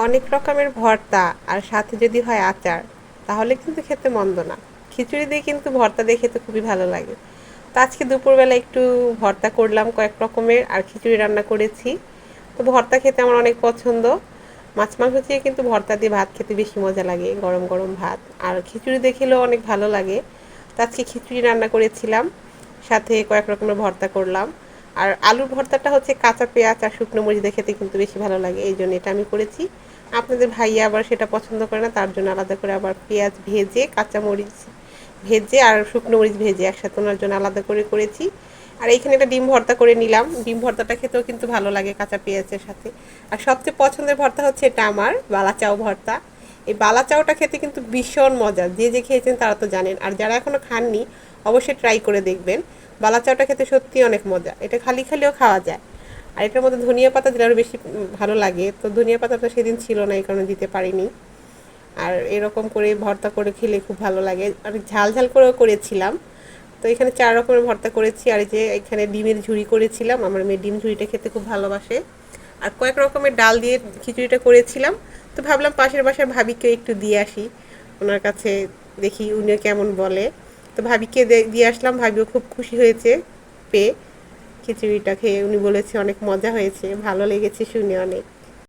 অনেক রকমের ভর্তা আর সাথে যদি হয় আচার তাহলে কিন্তু খেতে মন্দ না। খিচুড়ি দিয়ে কিন্তু ভর্তা দিয়ে খেতে খুবই ভালো লাগে। তো আজকে দুপুরবেলা একটু ভর্তা করলাম কয়েক রকমের, আর খিচুড়ি রান্না করেছি। তো ভর্তা খেতে আমার অনেক পছন্দ। মাছ মাংস দিয়ে কিন্তু ভর্তা দিয়ে ভাত খেতে বেশি মজা লাগে, গরম গরম ভাত। আর খিচুড়ি দিয়ে খেলেও অনেক ভালো লাগে। তো আজকে খিচুড়ি রান্না করেছিলাম, সাথে কয়েক রকমের ভর্তা করলাম। আর আলুর ভর্তাটা হচ্ছে কাঁচা পেঁয়াজ আর শুকনো মরিচ দিয়ে খেতে কিন্তু বেশি ভালো লাগে, এই জন্য এটা আমি করেছি। আপনাদের ভাইয়া আবার সেটা পছন্দ করে না, তার জন্য আলাদা করে আবার পেঁয়াজ ভেজে, কাঁচা মরিচ ভেজে আর শুকনো মরিচ ভেজে একসাথে ওনার জন্য আলাদা করে করেছি। আর এইখানে একটা ডিম ভর্তা করে নিলাম। ডিম ভর্তাটা খেতেও কিন্তু ভালো লাগে কাঁচা পেঁয়াজের সাথে। আর সবচেয়ে পছন্দের ভর্তা হচ্ছে এটা আমার, বালাচাও ভর্তা। এই বালাচাওটা খেতে কিন্তু ভীষণ মজা। যে যে খেয়েছেন তারা তো জানেন, আর যারা এখনও খাননি অবশ্যই ট্রাই করে দেখবেন। বালাচাওটা খেতে সত্যি অনেক মজা, এটা খালি খালিও খাওয়া যায়। আর এটার মধ্যে ধনিয়া পাতা দিলে আরও বেশি ভালো লাগে। তো ধনিয়া পাতাটা সেদিন ছিল না, এই কারণে দিতে পারিনি। আর এরকম করে ভর্তা করে খেলে খুব ভালো লাগে। আর ঝাল ঝাল করেও করেছিলাম। তো এখানে 4 রকমের ভর্তা করেছি। আর এই যে এখানে ডিমের ঝুড়ি করেছিলাম, আমার মেয়ে ডিম ঝুড়িটা খেতে খুব ভালোবাসে। আর কয়েক রকমের ডাল দিয়ে খিচুড়িটা করেছিলাম। তো ভাবলাম পাশের বাসার ভাবিকে একটু দিয়ে আসি, ওনার কাছে দেখি উনিও কেমন বলে। তো ভাবিকে দিয়ে আসলাম, ভাবিও খুব খুশি হয়েছে পেয়ে। খিচুড়িটা খেয়ে উনি বলেছে অনেক মজা হয়েছে, ভালো লেগেছে শুনে অনেক।